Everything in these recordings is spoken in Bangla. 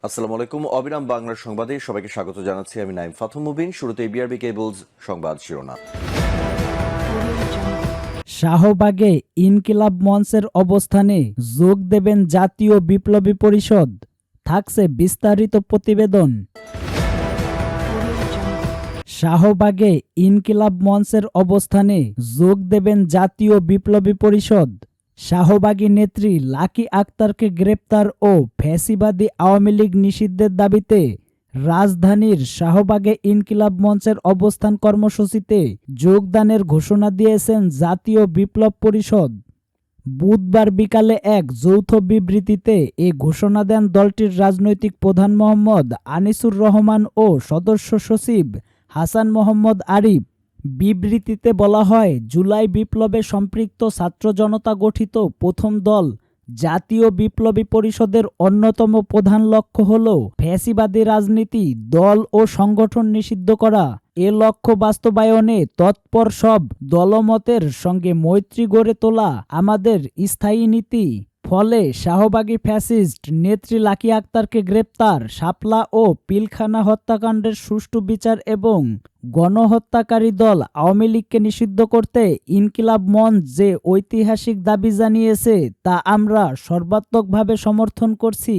আসসালামু আলাইকুম। অবিরাম বাংলার সংবাদে সবাইকে স্বাগত জানাচ্ছি। আমি নাইম ফাথম মুবিন। শুরুতে বিআরবি কেবলস সংবাদ শিরোনাম। শাহবাগে ইনকিলাব মঞ্চের অবস্থানে যোগ দেবেন জাতীয় বিপ্লবী পরিষদ, থাকছে বিস্তারিত প্রতিবেদন। শাহবাগে ইনকিলাব মঞ্চের অবস্থানে যোগ দেবেন জাতীয় বিপ্লবী পরিষদ। শাহবাগী নেত্রী লাকি আক্তারকে গ্রেপ্তার ও ফ্যাসিবাদী আওয়ামী লীগ নিষিদ্ধের দাবিতে রাজধানীর শাহবাগে ইনকিলাব মঞ্চের অবস্থান কর্মসূচিতে যোগদানের ঘোষণা দিয়েছেন জাতীয় বিপ্লব পরিষদ। বুধবার বিকালে এক যৌথ বিবৃতিতে এ ঘোষণা দেন দলটির রাজনৈতিক প্রধান মোহাম্মদ আনিসুর রহমান ও সদস্য সচিব হাসান মোহাম্মদ আরিফ। বিবৃতিতে বলা হয়, জুলাই বিপ্লবে সম্পৃক্ত ছাত্র জনতা গঠিত প্রথম দল জাতীয় বিপ্লবী পরিষদের অন্যতম প্রধান লক্ষ্য হল ফ্যাসিবাদী রাজনীতি, দল ও সংগঠন নিষিদ্ধ করা। এ লক্ষ্য বাস্তবায়নে তৎপর সব দলমতের সঙ্গে মৈত্রী গড়ে তোলা আমাদের স্থায়ী নীতি। ফলে শাহবাগী ফ্যাসিস্ট নেত্রী লাকি আক্তারকে গ্রেপ্তার, শাপলা ও পিলখানা হত্যাকাণ্ডের সুষ্ঠু বিচার এবং গণহত্যাকারী দল আওয়ামী লীগকে নিষিদ্ধ করতে ইনকিলাব মঞ্চ যে ঐতিহাসিক দাবি জানিয়েছে তা আমরা সর্বাত্মকভাবে সমর্থন করছি।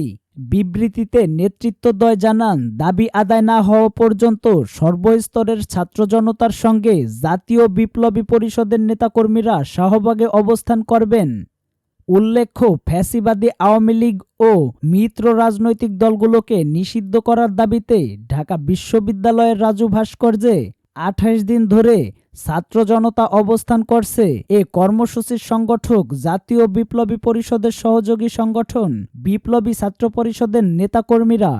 বিবৃতিতে নেতৃত্বদ্বয় জানান, দাবি আদায় না হওয়া পর্যন্ত সর্বস্তরের ছাত্র জনতার সঙ্গে জাতীয় বিপ্লবী পরিষদের নেতাকর্মীরা শাহবাগে অবস্থান করবেন। উল্লেখ্য, ফ্যাসিবাদী আওয়ামী লীগ ও মিত্র রাজনৈতিক দলগুলোকে নিষিদ্ধ করার দাবিতে ঢাকা বিশ্ববিদ্যালয়ের রাজু ভাস্কর্যে 28 দিন ধরে ছাত্র জনতা অবস্থান করছে। এ কর্মসূচির সংগঠক জাতীয় বিপ্লবী পরিষদের সহযোগী সংগঠন বিপ্লবী ছাত্র পরিষদের নেতাকর্মীরা।